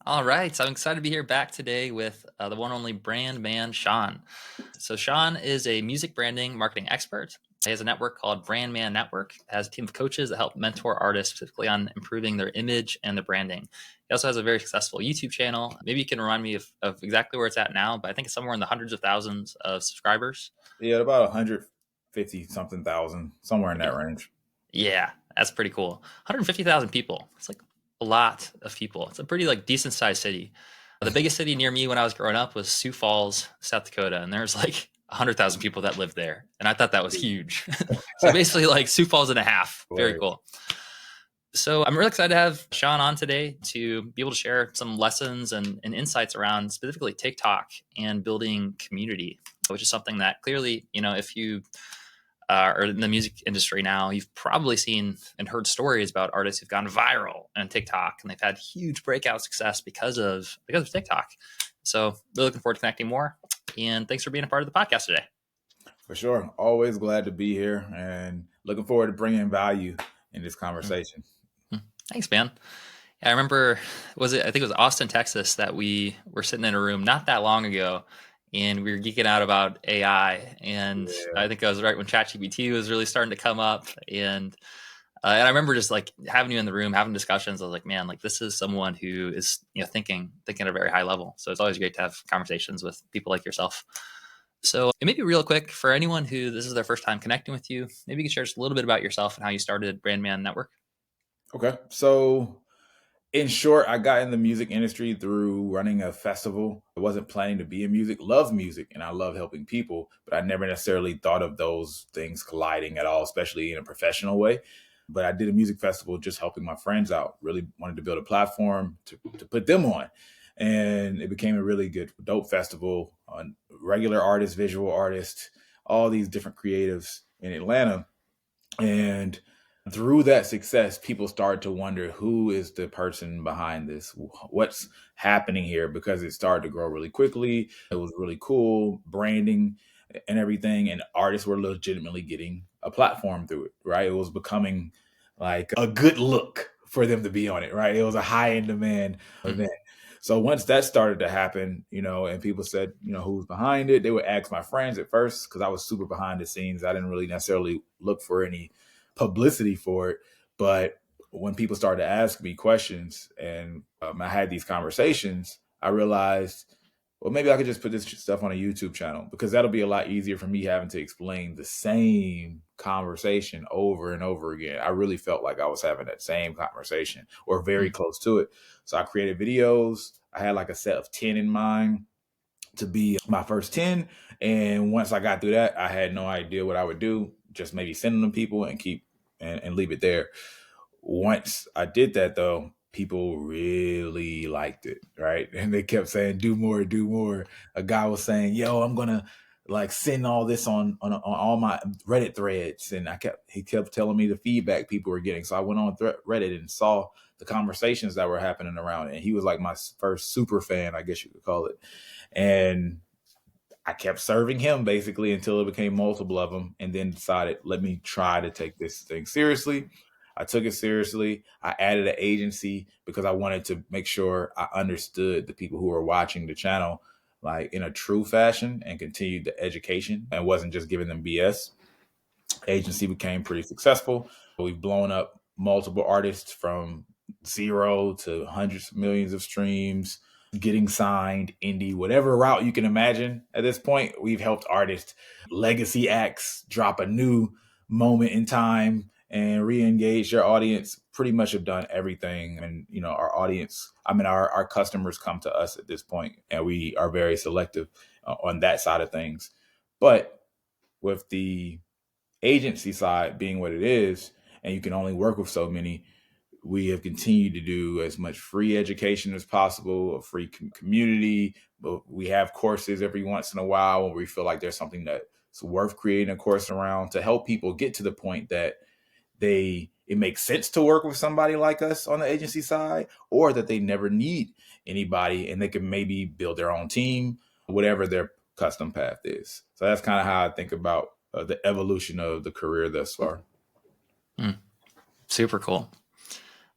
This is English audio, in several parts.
All right, so I'm excited to be here back today with the one and only BrandMan Sean. So Sean is a music branding marketing expert. He has a network called BrandMan Network. It has a team of coaches that help mentor artists specifically on improving their image and their branding. He also has a very successful YouTube channel. Maybe you can remind me of exactly where it's at now, but I think it's somewhere in the hundreds of thousands of subscribers. Yeah, about 150 something thousand, somewhere in that range. Yeah, that's pretty cool. 150,000 people. It's like a lot of people. It's a pretty like decent sized city. The biggest city near me when I was growing up was Sioux Falls, South Dakota, and there's like 100,000 people that live there, and I thought that was huge. So basically, like Sioux Falls and a half. Very Hilarious. cool. So I'm really excited to have Sean on today to be able to share some lessons and insights around specifically TikTok and building community, which is something that clearly, if you are in the music industry now, you've probably seen and heard stories about artists who've gone viral on TikTok, and they've had huge breakout success because of TikTok. So really looking forward to connecting more. And thanks for being a part of the podcast today. For sure. Always glad to be here and looking forward to bringing value in this conversation. Thanks, man. I remember, I think it was Austin, Texas, that we were sitting in a room not that long ago, and we were geeking out about AI. And Yeah. I think it was right when ChatGPT was really starting to come up. And I remember just like having you in the room, having discussions. I was like, man, like this is someone who is, thinking at a very high level. So it's always great to have conversations with people like yourself. So maybe real quick for anyone who this is their first time connecting with you, maybe you can share just a little bit about yourself and how you started BrandMan Network. Okay. So, in short, I got in the music industry through running a festival. I wasn't planning to be in music, love music, and I love helping people, but I never necessarily thought of those things colliding at all, especially in a professional way. But I did a music festival just helping my friends out, really wanted to build a platform to put them on. And it became a really good, dope festival on regular artists, visual artists, all these different creatives in Atlanta. And through that success, people started to wonder who is the person behind this? What's happening here? Because it started to grow really quickly. It was really cool, branding and everything. And artists were legitimately getting a platform through it, right? It was becoming like a good look for them to be on it, right? It was a high in demand event. So once that started to happen, and people said, who's behind it, they would ask my friends at first because I was super behind the scenes. I didn't really necessarily look for any publicity for it. But when people started to ask me questions and I had these conversations, I realized, well, maybe I could just put this stuff on a YouTube channel because that'll be a lot easier for me having to explain the same conversation over and over again. I really felt like I was having that same conversation or very close to it. So I created videos. I had like a set of 10 in mind to be my first 10. And once I got through that, I had no idea what I would do. Just maybe send them to people and keep and leave it there. Once I did that though, people really liked it, right? And they kept saying, do more, do more. A guy was saying, yo, I'm gonna like send all this on all my Reddit threads. And he kept telling me the feedback people were getting. So I went on Reddit and saw the conversations that were happening around it. And he was like my first super fan, I guess you could call it. And I kept serving him basically until it became multiple of them, and then decided, let me try to take this thing seriously. I took it seriously. I added an agency because I wanted to make sure I understood the people who were watching the channel like in a true fashion and continued the education and wasn't just giving them BS. Agency became pretty successful. We've blown up multiple artists from zero to hundreds of millions of streams, getting signed, indie, whatever route you can imagine. At this point, we've helped artists, legacy acts drop a new moment in time and re-engage their audience. Pretty much have done everything. And, our audience, our customers come to us at this point, and we are very selective on that side of things. But with the agency side being what it is, and you can only work with so many, we have continued to do as much free education as possible, a free community. But we have courses every once in a while when we feel like there's something that's worth creating a course around to help people get to the point that it makes sense to work with somebody like us on the agency side, or that they never need anybody and they can maybe build their own team, whatever their custom path is. So that's kind of how I think about the evolution of the career thus far. Super cool.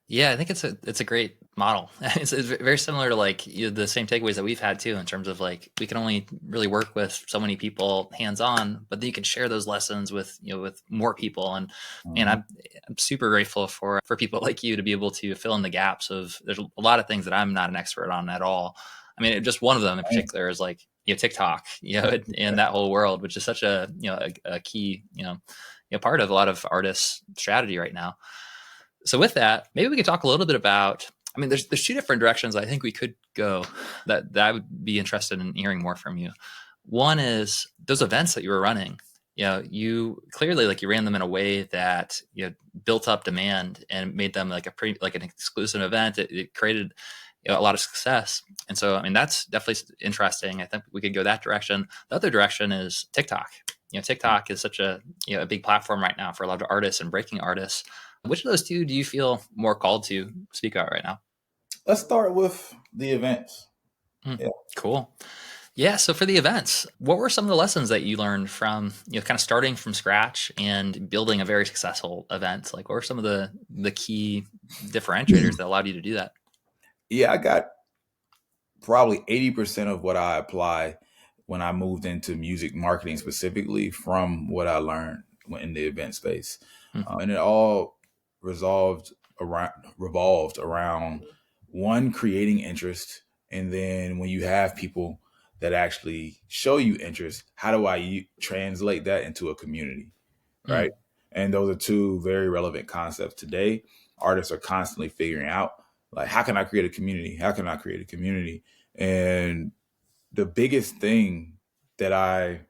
Yeah, I think it's a great model. It's very similar to like the same takeaways that we've had too, in terms of like we can only really work with so many people hands on, but then you can share those lessons with with more people. And Mhm. I'm super grateful for people like you to be able to fill in the gaps of there's a lot of things that I'm not an expert on at all. I mean, just one of them in particular is like TikTok, and that whole world, which is such a a key part of a lot of artists' strategy right now. So with that, maybe we could talk a little bit about. I mean, there's two different directions I think we could go that I would be interested in hearing more from you. One is those events that you were running. You clearly like you ran them in a way that built up demand and made them like like an exclusive event. It created a lot of success, and so I mean that's definitely interesting. I think we could go that direction. The other direction is TikTok. TikTok is such a big platform right now for a lot of artists and breaking artists. Which of those two do you feel more called to speak out right now? Let's start with the events. Hmm, Yeah. cool. Yeah. So for the events, what were some of the lessons that you learned from kind of starting from scratch and building a very successful event? Like, what were some of the key differentiators that allowed you to do that? Yeah, I got probably 80% of what I apply when I moved into music marketing specifically from what I learned in the event space. Hmm, And it all resolved revolved around one, creating interest. And then when you have people that actually show you interest, how do I translate that into a community? hmm, Right. And those are two very relevant concepts today. Artists are constantly figuring out, like, how can I create a community? How can I create a community? And the biggest thing that I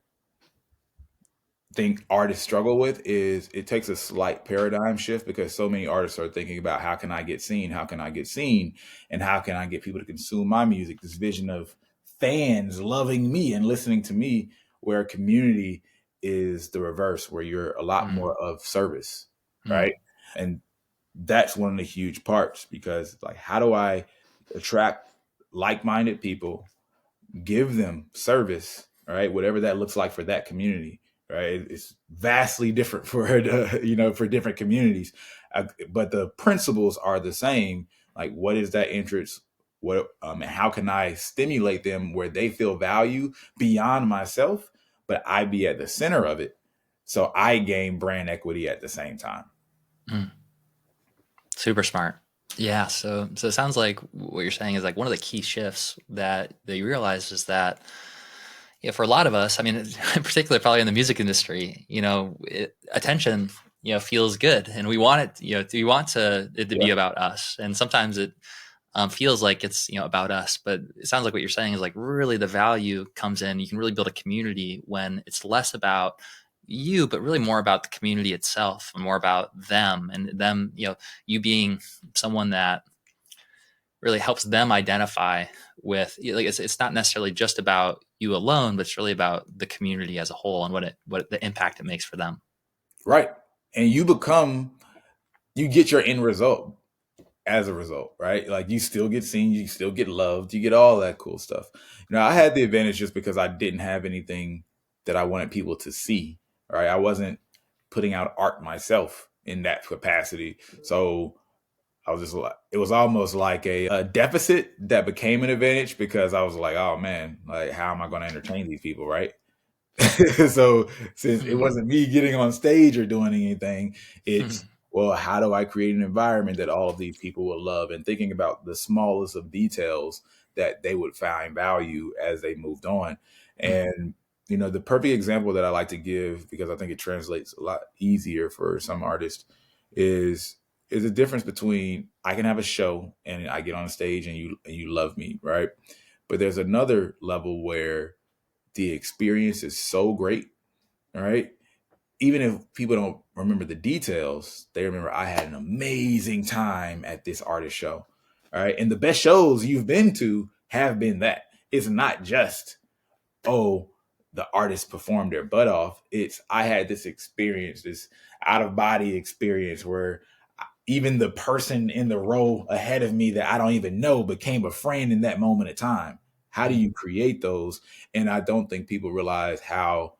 think artists struggle with is it takes a slight paradigm shift because so many artists are thinking about how can I get seen? How can I get seen? And how can I get people to consume my music? This vision of fans loving me and listening to me, where community is the reverse, where you're a lot hmm, more of service, hmm, right? And that's one of the huge parts because, like, how do I attract like-minded people, give them service, right? Whatever that looks like for that community, right? It's vastly different for for different communities, but the principles are the same. Like, what is that interest? What and how can I stimulate them where they feel value beyond myself, but I be at the center of it, so I gain brand equity at the same time. hmm. Super smart. Yeah. So it sounds like what you're saying is like one of the key shifts that you realize is that for a lot of us, I mean, particularly probably in the music industry, attention, feels good, and we want it, we want it to Yeah. be about us, and sometimes it feels like it's about us, but it sounds like what you're saying is like really the value comes in. You can really build a community when it's less about you, but really more about the community itself, and more about them and them. You being someone that really helps them identify with like it's not necessarily just about you alone, but it's really about the community as a whole and what the impact it makes for them. Right. And you get your end result as a result, right? Like, you still get seen, you still get loved, you get all that cool stuff. I had the advantage just because I didn't have anything that I wanted people to see, right? I wasn't putting out art myself in that capacity. So I was just like, it was almost like a deficit that became an advantage because I was like, oh man, like, how am I going to entertain these people, right? So since it Mhm. wasn't me getting on stage or doing anything, it's, well, how do I create an environment that all of these people will love, and thinking about the smallest of details that they would find value as they moved on. And the perfect example that I like to give, because I think it translates a lot easier for some artists, is the difference between I can have a show and I get on stage and you love me, right? But there's another level where the experience is so great, right? Even if people don't remember the details, they remember I had an amazing time at this artist show. All right. And the best shows you've been to have been that. It's not just, oh, the artist performed their butt off. It's, I had this experience, this out of body experience where even the person in the row ahead of me that I don't even know became a friend in that moment of time. How do you create those? And I don't think people realize how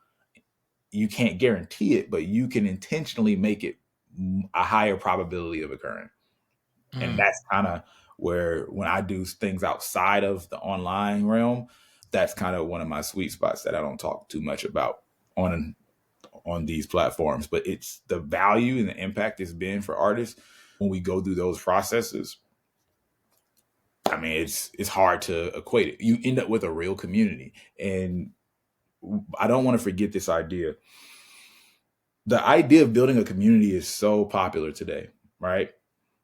you can't guarantee it, but you can intentionally make it a higher probability of occurring. And that's kind of where, when I do things outside of the online realm, that's kind of one of my sweet spots that I don't talk too much about on these platforms. But it's the value and the impact it's been for artists when we go through those processes. I mean, it's hard to equate it. You end up with a real community. And I don't want to forget this idea. The idea of building a community is so popular today, right?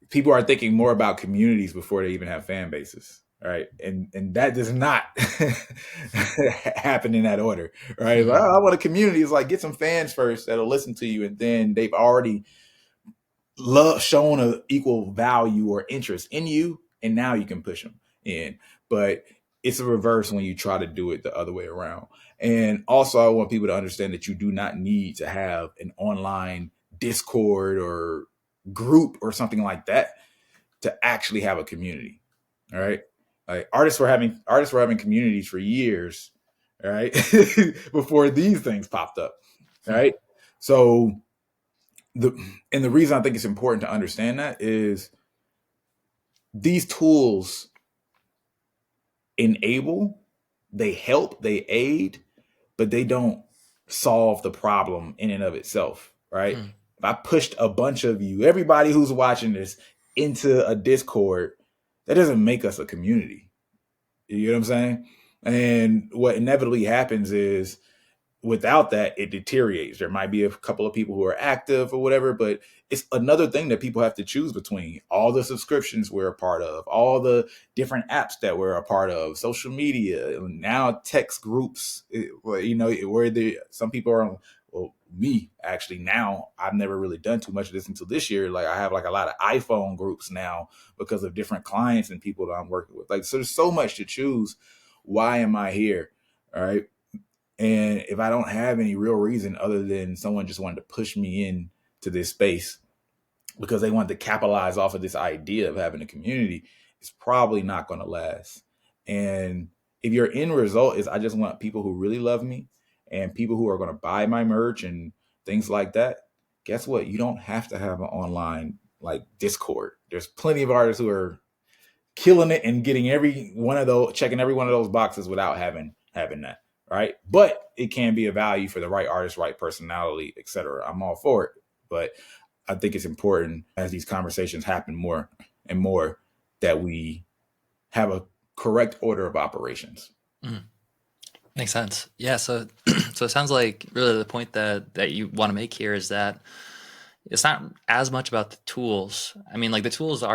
People are thinking more about communities before they even have fan bases, right? And that does not happen in that order, right? Like, oh, I want a community. It's like, get some fans first that'll listen to you, and then they've already shown a equal value or interest in you, and now you can push them in. But it's a reverse when you try to do it the other way around. And also, I want people to understand that you do not need to have an online Discord or group or something like that to actually have a community. All right. Like, artists were having communities for years, right? Before these things popped up. Right. So the reason I think it's important to understand that is these tools enable, they help, they aid, but they don't solve the problem in and of itself, right? If I pushed a bunch of you, everybody who's watching this, into a Discord, that doesn't make us a community. You know what I'm saying? And what inevitably happens is, without that, it deteriorates. There might be a couple of people who are active or whatever, but it's another thing that people have to choose between. All the subscriptions we're a part of, all the different apps that we're a part of, social media, now text groups, where some people are on. Well, me, actually, now I've never really done too much of this until this year. Like, I have like a lot of iPhone groups now because of different clients and people that I'm working with. Like, so there's so much to choose. Why am I here? All right. And if I don't have any real reason other than someone just wanted to push me in to this space because they wanted to capitalize off of this idea of having a community, it's probably not going to last. And if your end result is, I just want people who really love me and people who are going to buy my merch and things like that, guess what? You don't have to have an online like Discord. There's plenty of artists who are killing it and getting checking every one of those boxes without having that. Right. But it can be a value for the right artist, right personality, etc. I'm all for it. But I think it's important, as these conversations happen more and more, that we have a correct order of operations. Makes sense. Yeah. So it sounds like really the point that you want to make here is that it's not as much about the tools. I mean, like, the tools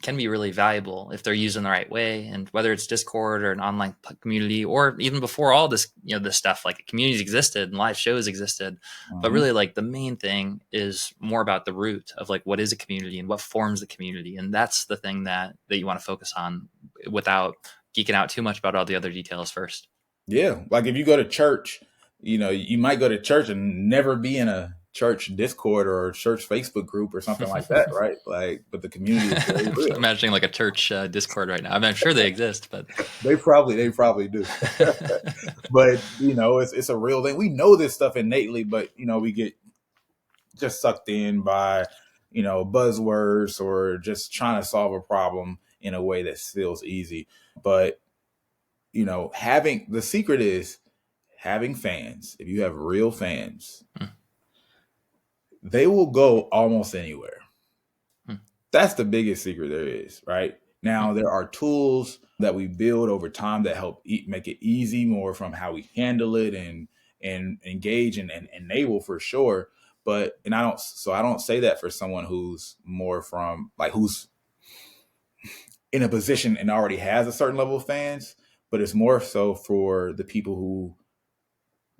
can be really valuable if they're used in the right way. And whether it's Discord or an online community, or even before all this, this stuff, like, communities existed and live shows existed. But really, like, the main thing is more about the root of, like, what is a community and what forms the community. And that's the thing that you want to focus on without geeking out too much about all the other details first. Yeah. Like, if you go to church, you might go to church and never be in a church Discord or a church Facebook group or something like that, right? Like, but the community is very real. I'm imagining like a church Discord right now. I'm sure they exist, but they probably do. But it's a real thing. We know this stuff innately, but we get just sucked in by buzzwords or just trying to solve a problem in a way that feels easy. But the secret is having fans. If you have real fans, they will go almost anywhere. That's the biggest secret there is, right? Now, there are tools that we build over time that help make it easy, more from how we handle it and engage and enable, for sure. But I don't say that for someone who's more from, like, who's in a position and already has a certain level of fans, but it's more so for the people who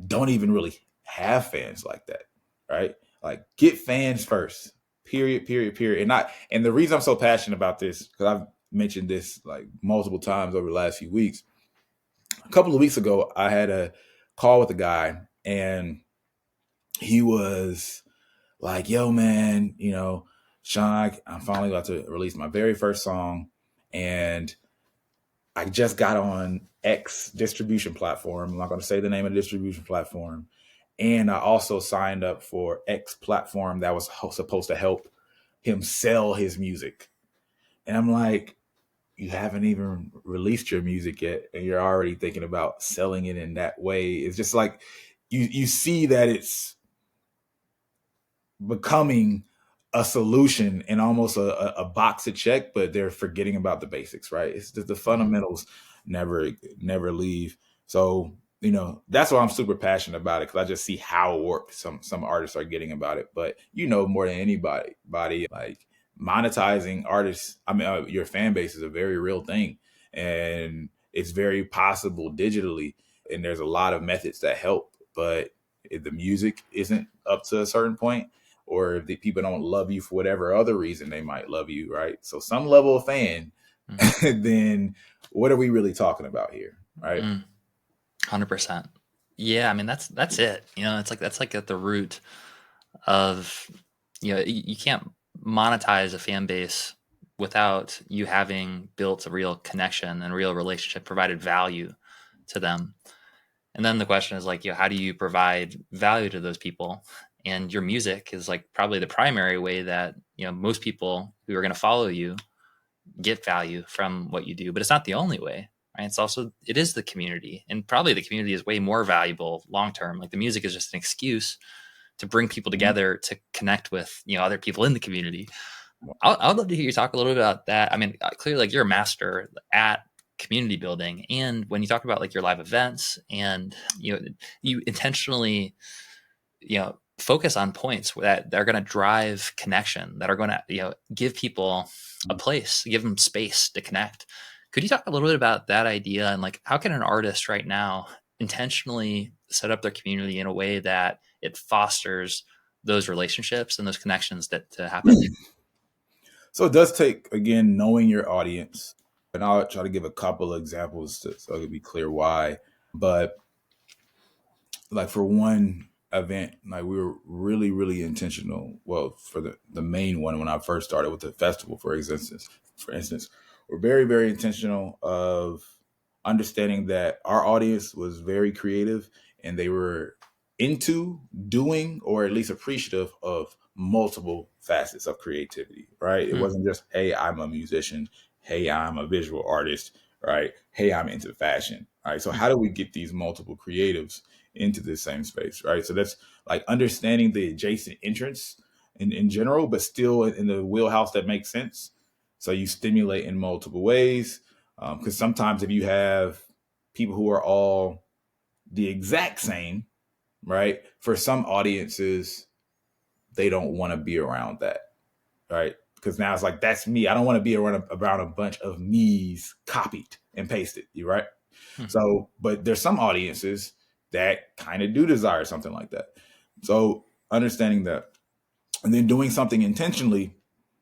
don't even really have fans like that, right? Like, get fans first, period. And the reason I'm so passionate about this, because I've mentioned this like multiple times over the last few weeks. A couple of weeks ago, I had a call with a guy, and he was like, yo, man, Sean, I'm finally about to release my very first song, and I just got on X distribution platform. I'm not going to say the name of the distribution platform. And I also signed up for X platform that was supposed to help him sell his music. And I'm like, you haven't even released your music yet, and you're already thinking about selling it in that way. It's just like you see that it's becoming a solution and almost a box to check, but they're forgetting about the basics, right? It's just the Mhm. fundamentals never leave. So, that's why I'm super passionate about it, because I just see how warped some artists are getting about it. But more than anybody, like monetizing artists, I mean, your fan base is a very real thing, and it's very possible digitally. And there's a lot of methods that help, but if the music isn't up to a certain point, or if the people don't love you for whatever other reason they might love you, right? So some level of fan, Mhm. then what are we really talking about here, right? 100%. Yeah, I mean that's it. It's like that's like at the root of you can't monetize a fan base without you having built a real connection and real relationship, provided value to them. And then the question is like, how do you provide value to those people? And your music is like probably the primary way that most people who are going to follow you get value from what you do, but it's not the only way, right? It is the community, and probably the community is way more valuable long term. Like the music is just an excuse to bring people Mhm. together to connect with other people in the community. I would love to hear you talk a little bit about that. I mean, clearly, like you're a master at community building, and when you talk about like your live events, and you intentionally focus on points that are going to drive connection, that are going to give people a place, give them space to connect. Could you talk a little bit about that idea, and like how can an artist right now intentionally set up their community in a way that it fosters those relationships and those connections that to happen? So it does take, again, knowing your audience. And I'll try to give a couple of examples so it can be clear why. But like for one event, like we were really, really intentional. Well, for the main one, when I first started with the festival, for instance, we're very, very intentional of understanding that our audience was very creative, and they were into doing, or at least appreciative of, multiple facets of creativity, right? It Hmm. wasn't just, hey, I'm a musician, hey, I'm a visual artist, right? Hey, I'm into fashion. All right. So Hmm. how do we get these multiple creatives into the same space, right? So that's like understanding the adjacent entrance in general, but still in the wheelhouse that makes sense. So you stimulate in multiple ways. Because sometimes if you have people who are all the exact same, right? For some audiences, they don't want to be around that, right? Because now it's like, that's me. I don't want to be around a bunch of me's copied and pasted, you right? Hmm. So, but there's some audiences that kind of do desire something like that. So understanding that, and then doing something intentionally,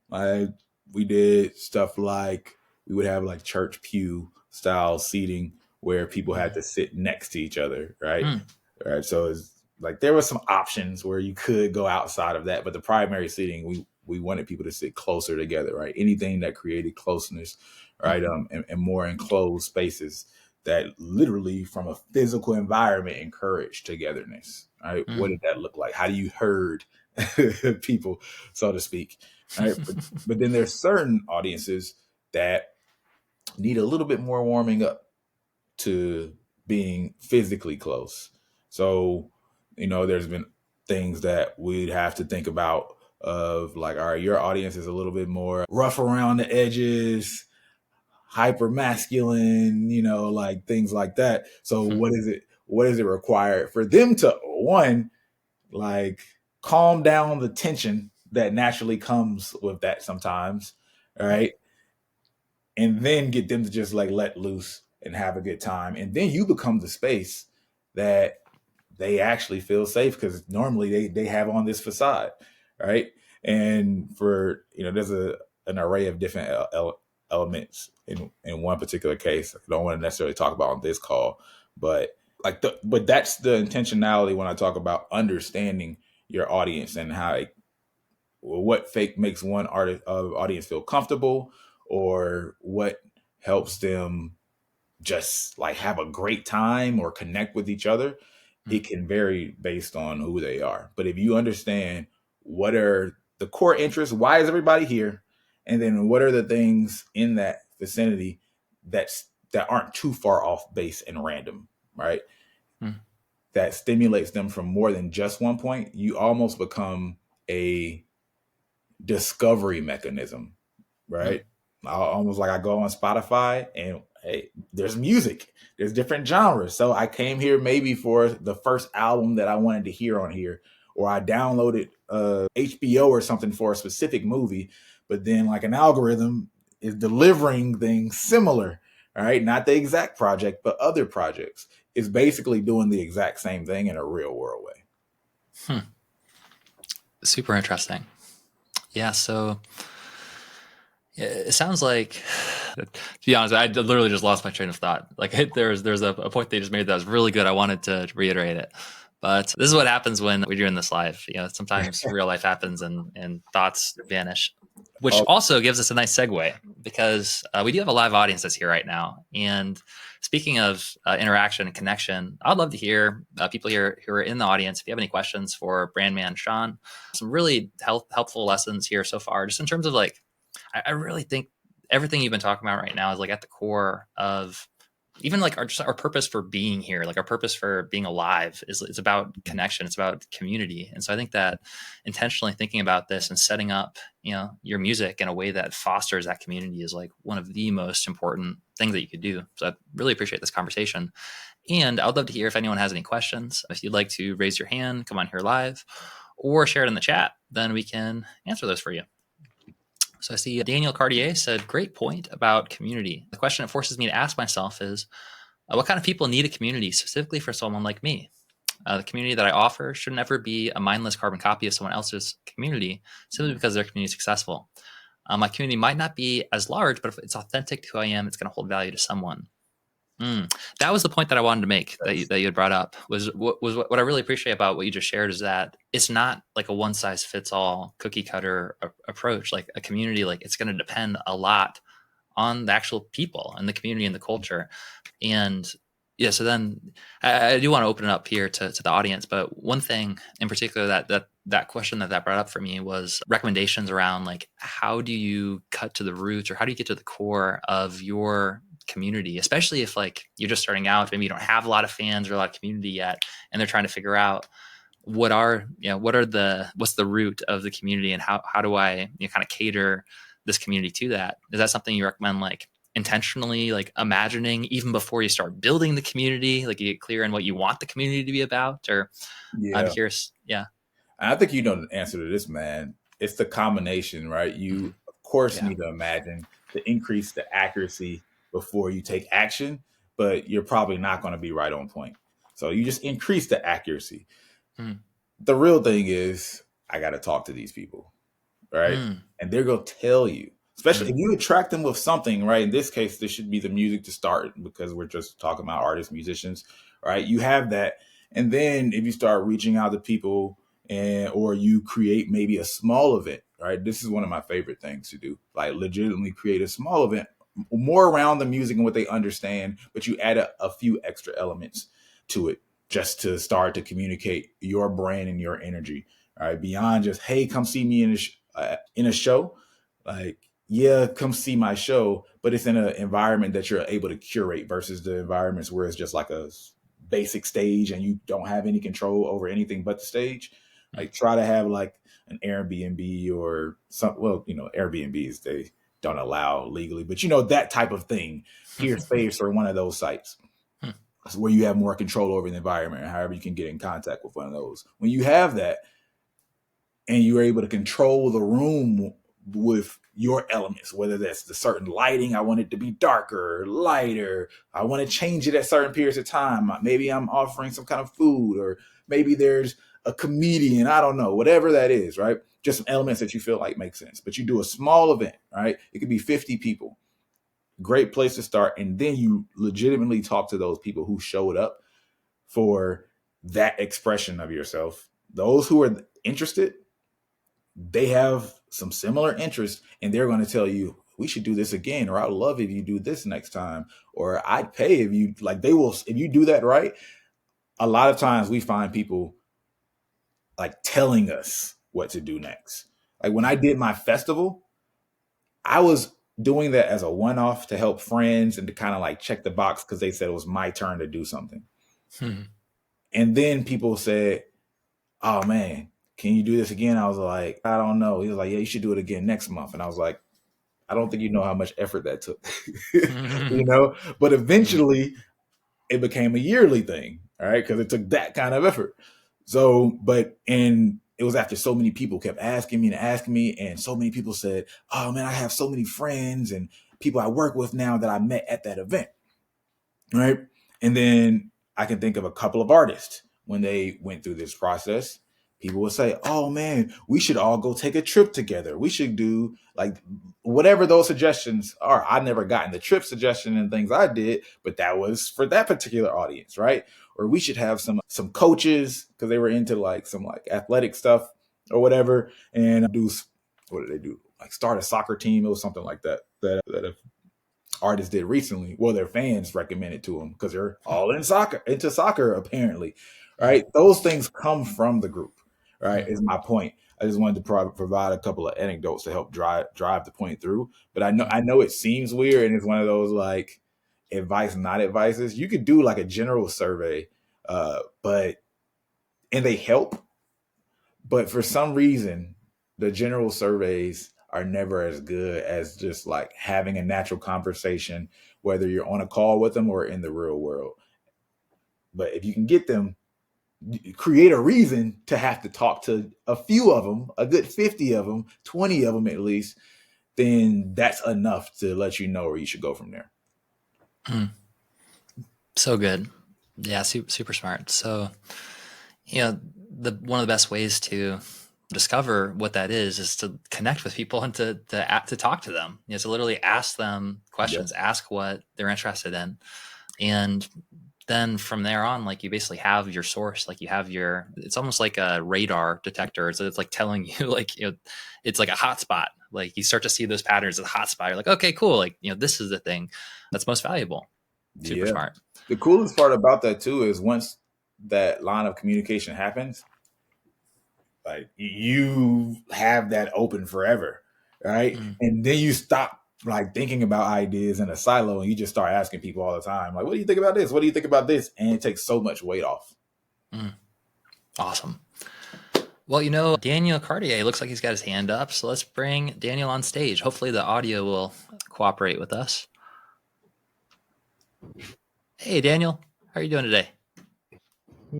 like we did stuff like we would have like church pew style seating where people had to sit next to each other, right? Hmm. Right. So it's like there were some options where you could go outside of that, but the primary seating, we wanted people to sit closer together, right? Anything that created closeness, right? And more enclosed spaces that literally from a physical environment encourage togetherness. Right. What Hmm. did that look like? How do you herd people, so to speak? Right. But then there's certain audiences that need a little bit more warming up to being physically close. So, there's been things that we'd have to think about of like, all right, your audience is a little bit more rough around the edges, hyper masculine, like things like that. So Hmm. what is it required for them to, one, like calm down the tension that naturally comes with that sometimes, all right? And then get them to just like let loose and have a good time. And then you become the space that they actually feel safe, because normally they have on this facade, right? And for there's an array of different elements in one particular case. I don't want to necessarily talk about on this call, but but that's the intentionality when I talk about understanding your audience and how what fake makes one audience feel comfortable, or what helps them just like have a great time or connect with each other. Hmm. It can vary based on who they are. But if you understand what are the core interests, why is everybody here, And then what are the things in that vicinity that aren't too far off base and random, right? Mm. That stimulates them from more than just one point. You almost become a discovery mechanism, Mm. right? Almost like I go on Spotify and hey, there's music, there's different genres. So I came here maybe for the first album that I wanted to hear on here, or I downloaded HBO or something for a specific movie, but then like an algorithm is delivering things similar, all right? Not the exact project, but other projects. It's basically doing the exact same thing in a real world way. Super interesting. Yeah. So it sounds like, to be honest, I literally just lost my train of thought. Like there's a point they just made that was really good. I wanted to reiterate it, but this is what happens when we're doing this live. Sometimes real life happens and thoughts vanish, which Oh, also gives us a nice segue because we do have a live audience that's here right now. And speaking of interaction and connection, I'd love to hear people here who are in the audience. If you have any questions for BrandMan Sean, some really helpful lessons here so far, just in terms of like, I really think everything you've been talking about right now is like at the core of even like our purpose for being here, like our purpose for being alive is about connection. It's about community. And so I think that intentionally thinking about this and setting up, your music in a way that fosters that community is like one of the most important things that you could do. So I really appreciate this conversation. And I'd love to hear if anyone has any questions. If you'd like to raise your hand, come on here live, or share it in the chat, then we can answer those for you. So I see Daniel Cartier said, great point about community. The question it forces me to ask myself is, what kind of people need a community specifically for someone like me? The community that I offer should never be a mindless carbon copy of someone else's community simply because their community is successful. My community might not be as large, but if it's authentic to who I am, it's going to hold value to someone. That was the point that I wanted to make that you had brought up was what I really appreciate about what you just shared is that it's not like a one size fits all cookie cutter approach. Like a community, like it's going to depend a lot on the actual people and the community and the culture. And yeah, so then I do want to open it up here to the audience. But one thing in particular that question that brought up for me was recommendations around like, how do you cut to the roots or how do you get to the core of your community, especially if like you're just starting out, maybe you don't have a lot of fans or a lot of community yet, and they're trying to figure out what's the root of the community and how do I kind of cater this community to that? Is that something you recommend like intentionally like imagining even before you start building the community, like you get clear on what you want the community to be about? Or I'm yeah. curious. Yeah. I think you know the answer to this, man. It's the combination, right? You, of course, Yeah. need to imagine to increase the accuracy before you take action, but you're probably not going to be right on point. So you just increase the accuracy. Mm. The real thing is, I got to talk to these people, right? Mm. And they're going to tell you, especially Mm. if you attract them with something, right? In this case, this should be the music to start because we're just talking about artists, musicians, right? You have that. And then if you start reaching out to people or you create maybe a small event, right? This is one of my favorite things to do, like legitimately create a small event more around the music and what they understand, but you add a few extra elements to it just to start to communicate your brand and your energy. All right, beyond just hey, come see me in a show, like yeah, come see my show, but it's in an environment that you're able to curate versus the environments where it's just like a basic stage and you don't have any control over anything but the stage. Mm. Like try to have like an Airbnb or some. Well, Airbnbs they don't allow legally, but that type of thing. Peerspace or one of those sites Mm. where you have more control over the environment, or however you can get in contact with one of those. When you have that, and you're able to control the room with your elements, whether that's the certain lighting, I want it to be darker, lighter, I want to change it at certain periods of time. Maybe I'm offering some kind of food, or maybe there's a comedian, I don't know, whatever that is, right? Just some elements that you feel like make sense. But you do a small event, right? It could be 50 people. Great place to start. And then you legitimately talk to those people who showed up for that expression of yourself. Those who are interested, they have some similar interests and they're going to tell you we should do this again, or I'd love if you do this next time, or I'd pay if you like. They will, if you do that right. A lot of times we find people like telling us what to do next. Like when I did my festival, I was doing that as a one-off to help friends and to kind of like check the box because they said it was my turn to do something. And then people said, "Oh man, can you do this again?" I was like, "I don't know." He was like, "Yeah, you should do it again next month." And I was like, "I don't think you know how much effort that took." But eventually it became a yearly thing, all right, because it took that kind of effort. So, and it was after so many people kept asking me, and so many people said, "Oh man, I have so many friends and people I work with now that I met at that event." Right. And then I can think of a couple of artists when they went through this process. People would say, "Oh man, we should all go take a trip together. We should do like whatever those suggestions are." I never gotten the trip suggestion and things I did, but that was for that particular audience, right? Or we should have some coaches because they were into like some like athletic stuff or whatever, and do what did they do? Like start a soccer team or something like that. That artists did recently. Well, their fans recommended to them because they're all into soccer apparently, right? Those things come from the group, right? Is my point. I just wanted to provide a couple of anecdotes to help drive the point through. But I know it seems weird, and it's one of those like advice, not advices. You could do like a general survey, but and they help, but for some reason, the general surveys are never as good as just like having a natural conversation, whether you're on a call with them or in the real world. But if you can get them, create a reason to have to talk to a few of them, a good 50 of them, 20 of them at least, then that's enough to let you know where you should go from there. So good. Yeah, super smart. So, one of the best ways to discover what that is to connect with people and to talk to them. To literally ask them questions, ask what they're interested in, and then from there on, like you basically have your source, like you have it's almost like a radar detector. So it's like telling you, like, it's like a hotspot. Like you start to see those patterns of the hotspot. You're like, okay, cool. Like, this is the thing that's most valuable. Super smart. The coolest part about that too is once that line of communication happens, like you have that open forever, right? And then you stop like thinking about ideas in a silo and you just start asking people all the time, like, what do you think about this? What do you think about this? And it takes so much weight off. Awesome. Well, Daniel Cartier looks like he's got his hand up. So let's bring Daniel on stage. Hopefully the audio will cooperate with us. Hey, Daniel, how are you doing today?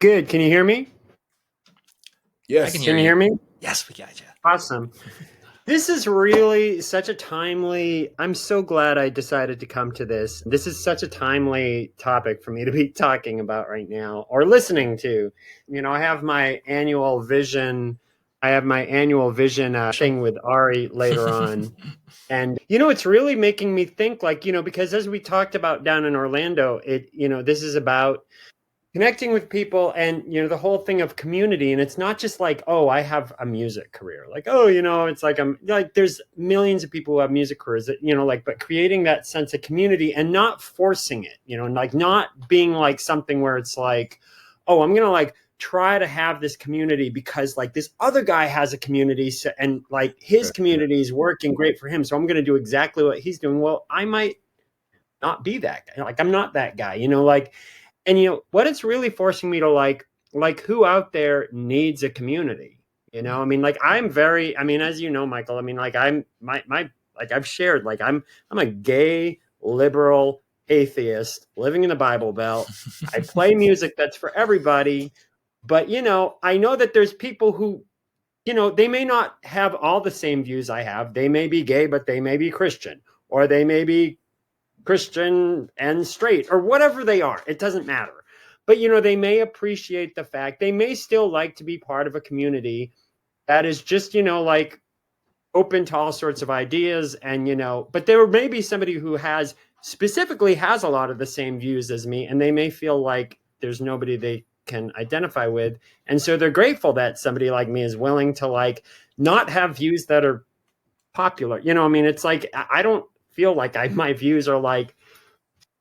Good. Can you hear me? Yes. I can hear you. Can you hear me? Yes, we got you. Awesome. This is really such a timely, I'm so glad I decided to come to this. This is such a timely topic for me to be talking about right now or listening to. I have my annual vision. Thing with Ari later on. And, it's really making me think like, because as we talked about down in Orlando, this is about connecting with people and the whole thing of community. And it's not just like, oh, I have a music career, like, oh, it's like I'm like there's millions of people who have music careers that but creating that sense of community and not forcing it, and like not being like something where it's like, oh, I'm gonna like try to have this community because like this other guy has a community, and like his community is working great for him, so I'm gonna do exactly what he's doing. Well, I might not be that guy. Like I'm not that guy, and what it's really forcing me to like who out there needs a community, I mean, like as you know, Michael, I mean, like I'm my like I've shared, like I'm a gay liberal atheist living in the Bible Belt. I play music that's for everybody, but I know that there's people who they may not have all the same views I have. They may be gay, but they may be Christian, or they may be Christian and straight, or whatever they are. It doesn't matter. But, they may appreciate the fact, they may still like to be part of a community that is just, like open to all sorts of ideas. And, but there may be somebody who specifically has a lot of the same views as me, and they may feel like there's nobody they can identify with. And so they're grateful that somebody like me is willing to like not have views that are popular. I mean, it's like, I don't feel like my views are like,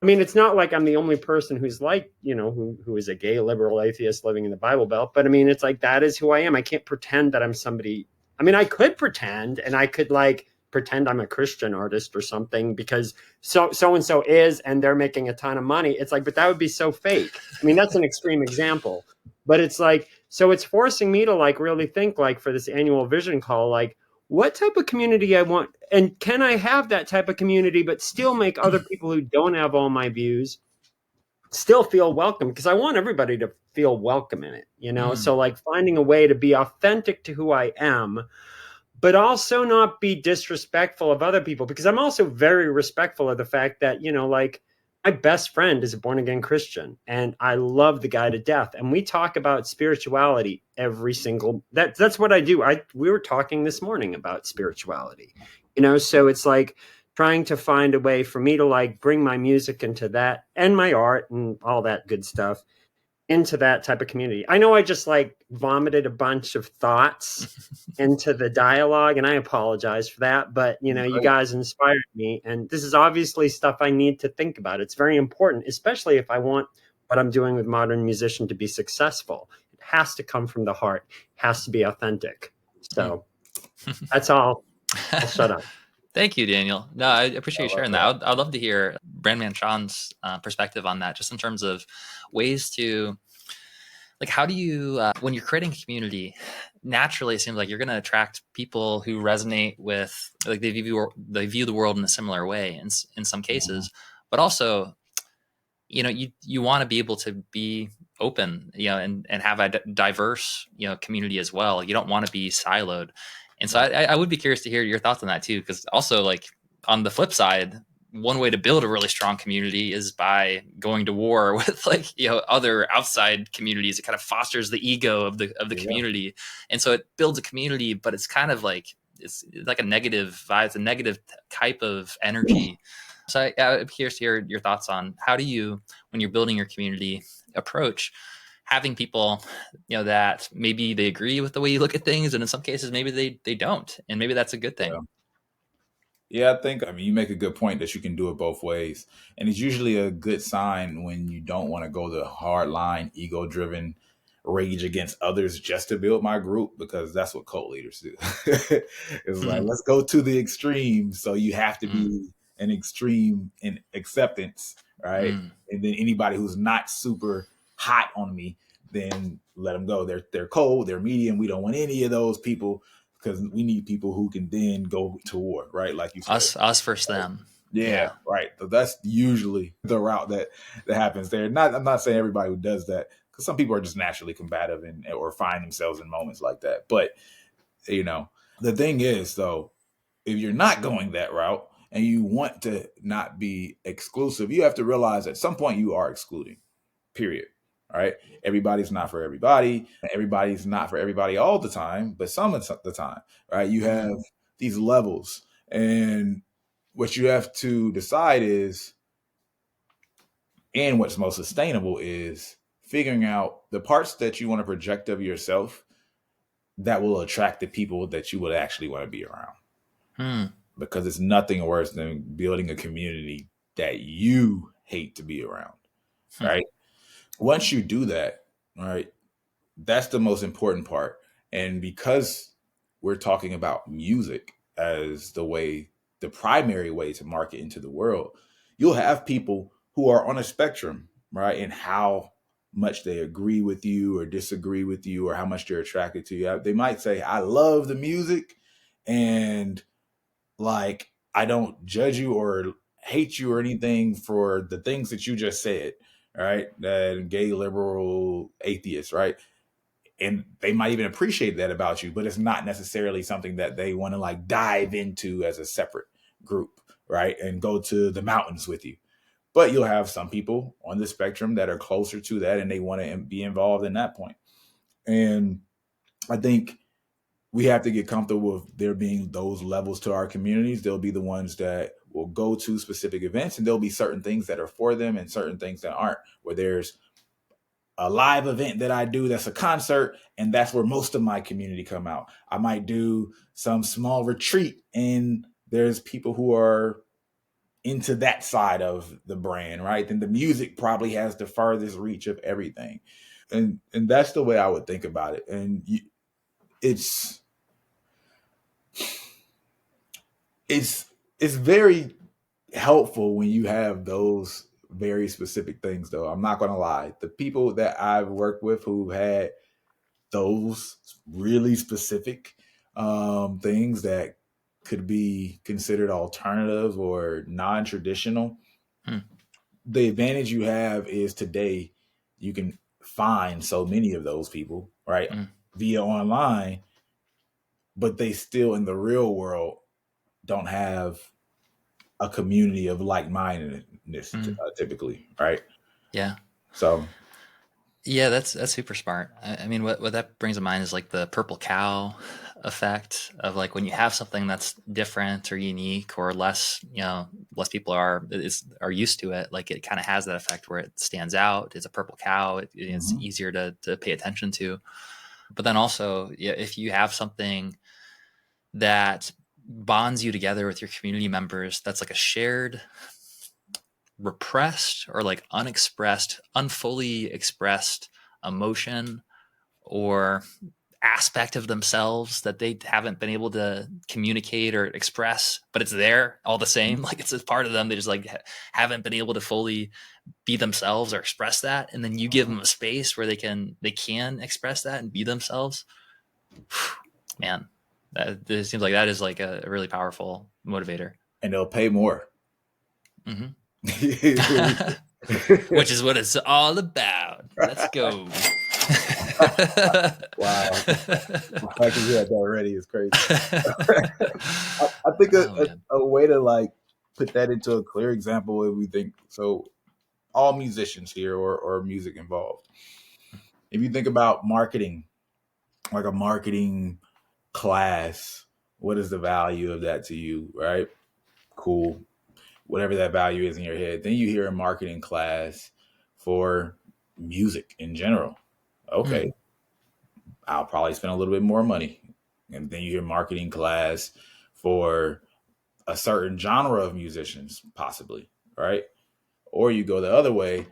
I mean, it's not like I'm the only person who's like, who is a gay liberal atheist living in the Bible Belt. But I mean, it's like, that is who I am. I can't pretend that I'm somebody. I mean, I could pretend and I could like pretend I'm a Christian artist or something because so and so is, and they're making a ton of money. It's like, but that would be so fake. I mean, that's an extreme example, but it's like, so it's forcing me to like really think like for this annual vision call, like what type of community I want, and can I have that type of community, but still make other people who don't have all my views still feel welcome, because I want everybody to feel welcome in it, you know? So like finding a way to be authentic to who I am, but also not be disrespectful of other people, because I'm also very respectful of the fact that, you know, like my best friend is a born again Christian and I love the guy to death. And we talk about spirituality every single, that's what I do. We were talking this morning about spirituality, you know? So it's like trying to find a way for me to like bring my music into that and my art and all that good stuff into that type of community. I know I just like vomited a bunch of thoughts into the dialogue and I apologize for that, but you know, you guys inspired me and this is obviously stuff I need to think about. It's very important, especially if I want what I'm doing with modern musician to be successful. It has to come from the heart, it has to be authentic. So that's all. I'll shut up. Thank you, Daniel. No, I appreciate you sharing that. I'd love to hear BrandMan Sean's perspective on that, just in terms of ways to, like, how do you, when you're creating a community, naturally it seems like you're going to attract people who resonate with, like, they view the world in a similar way in some cases, but also, you know, you want to be able to be open, you know, and have a diverse, you know, community as well. You don't want to be siloed. And so I would be curious to hear your thoughts on that too, because also, like, on the flip side, one way to build a really strong community is by going to war with, like, you know, other outside communities. It kind of fosters the ego of the community, and so it builds a community, but it's kind of like it's like a negative vibe, it's a negative type of energy. So I'm curious to hear your thoughts on how do you, when you're building your community, approach having people, you know, that maybe they agree with the way you look at things, and in some cases maybe they don't, and maybe that's a good thing. Yeah, I mean, you make a good point that you can do it both ways. And it's usually a good sign when you don't want to go the hard line, ego driven rage against others just to build my group, because that's what cult leaders do. It's like, let's go to the extreme. So you have to be an extreme in acceptance, right? And then anybody who's not super hot on me, then let them go. They're cold, they're medium. We don't want any of those people, because we need people who can then go to war, right? Like you said, us versus them. Yeah, right. So that's usually the route that happens there. I'm not saying everybody who does that, because some people are just naturally combative or find themselves in moments like that. But you know, the thing is, though, if you're not going that route and you want to not be exclusive, you have to realize at some point you are excluding. Period. All right. Everybody's not for everybody. Everybody's not for everybody all the time, but some of the time, right? You have these levels, and what you have to decide is, and what's most sustainable is figuring out the parts that you want to project of yourself that will attract the people that you would actually want to be around. Because it's nothing worse than building a community that you hate to be around, right? Once you do that, right, that's the most important part. And because we're talking about music as the primary way to market into the world, you'll have people who are on a spectrum, right, in how much they agree with you or disagree with you, or how much they're attracted to you. They might say, I love the music, and like, I don't judge you or hate you or anything for the things that you just said, right? That gay, liberal, atheist, right? And they might even appreciate that about you, but it's not necessarily something that they want to like dive into as a separate group, right? And go to the mountains with you. But you'll have some people on the spectrum that are closer to that, and they want to be involved in that point. And I think we have to get comfortable with there being those levels to our communities. There'll be the ones that will go to specific events, and there'll be certain things that are for them and certain things that aren't, where there's a live event that I do that's a concert, and that's where most of my community come out. I might do some small retreat, and there's people who are into that side of the brand, right? Then the music probably has the farthest reach of everything. And that's the way I would think about it. And it's it's very helpful when you have those very specific things, though. I'm not gonna lie. The people that I've worked with who had those really specific things that could be considered alternative or non-traditional, Hmm. the advantage you have is today you can find so many of those people, right, via online, but they still in the real world don't have a community of like-mindedness typically, right? Yeah. So Yeah, that's super smart. I mean, what that brings to mind is like the purple cow effect of like when you have something that's different or unique or less, less people are used to it. Like it kind of has that effect where it stands out. It's a purple cow. It's easier to pay attention to. But then also, yeah, if you have something that bonds you together with your community members, that's like a shared repressed or like unexpressed, unfully expressed emotion or aspect of themselves that they haven't been able to communicate or express, but it's there all the same. Like it's a part of them. They just like haven't been able to fully be themselves or express that. And then you give them a space where they can express that and be themselves. Man, it seems like that is like a really powerful motivator. And they'll pay more. Mm-hmm. Which is what it's all about. Let's go. Wow. I can hear that already is crazy. I think a way to like put that into a clear example, if we think so, all musicians here or music involved. If you think about marketing, like a marketing class, what is the value of that to you, right? Cool. Whatever that value is in your head. Then you hear a marketing class for music in general. Okay. I'll probably spend a little bit more money. And then you hear marketing class for a certain genre of musicians, possibly, right? Or you go the other way,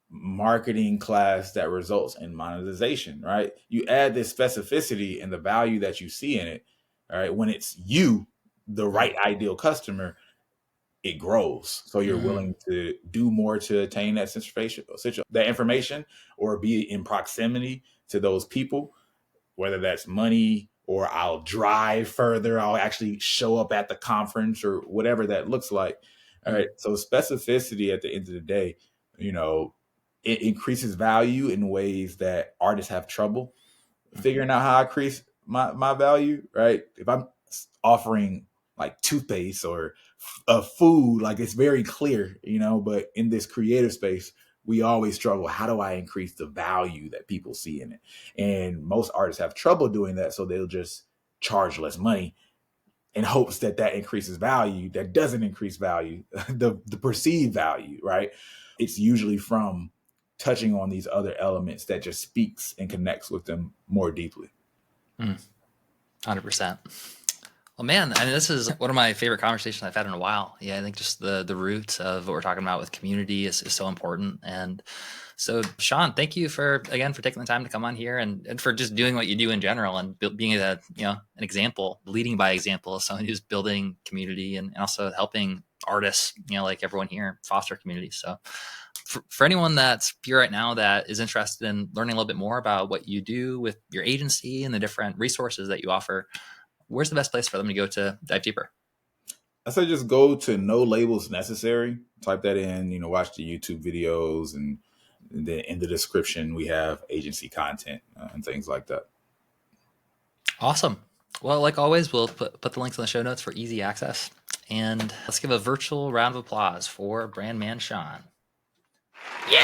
marketing class that results in monetization, right? You add this specificity and the value that you see in it, all right? When it's you, the right ideal customer, it grows. So you're willing to do more to attain that information or be in proximity to those people, whether that's money or I'll drive further, I'll actually show up at the conference or whatever that looks like. All right. So specificity at the end of the day, it increases value in ways that artists have trouble figuring out how I increase my value, right? If I'm offering like toothpaste or a food, like it's very clear, but in this creative space, we always struggle. How do I increase the value that people see in it? And most artists have trouble doing that. So they'll just charge less money in hopes that increases value. That doesn't increase value, the perceived value, right? It's usually from touching on these other elements that just speaks and connects with them more deeply. 100%. Well, man, I mean, this is one of my favorite conversations I've had in a while. Yeah, I think just the root of what we're talking about with community is so important. And so, Sean, thank you for taking the time to come on here and for just doing what you do in general and being an example, leading by example of someone who's building community and also helping artists, like everyone here, foster community. So for anyone that's here right now that is interested in learning a little bit more about what you do with your agency and the different resources that you offer, where's the best place for them to go to dive deeper? I say just go to No Labels Necessary. Type that in, watch the YouTube videos, and then in the description we have agency content and things like that. Awesome. Well, like always, we'll put the links in the show notes for easy access. And let's give a virtual round of applause for BrandMan Sean. Yeah!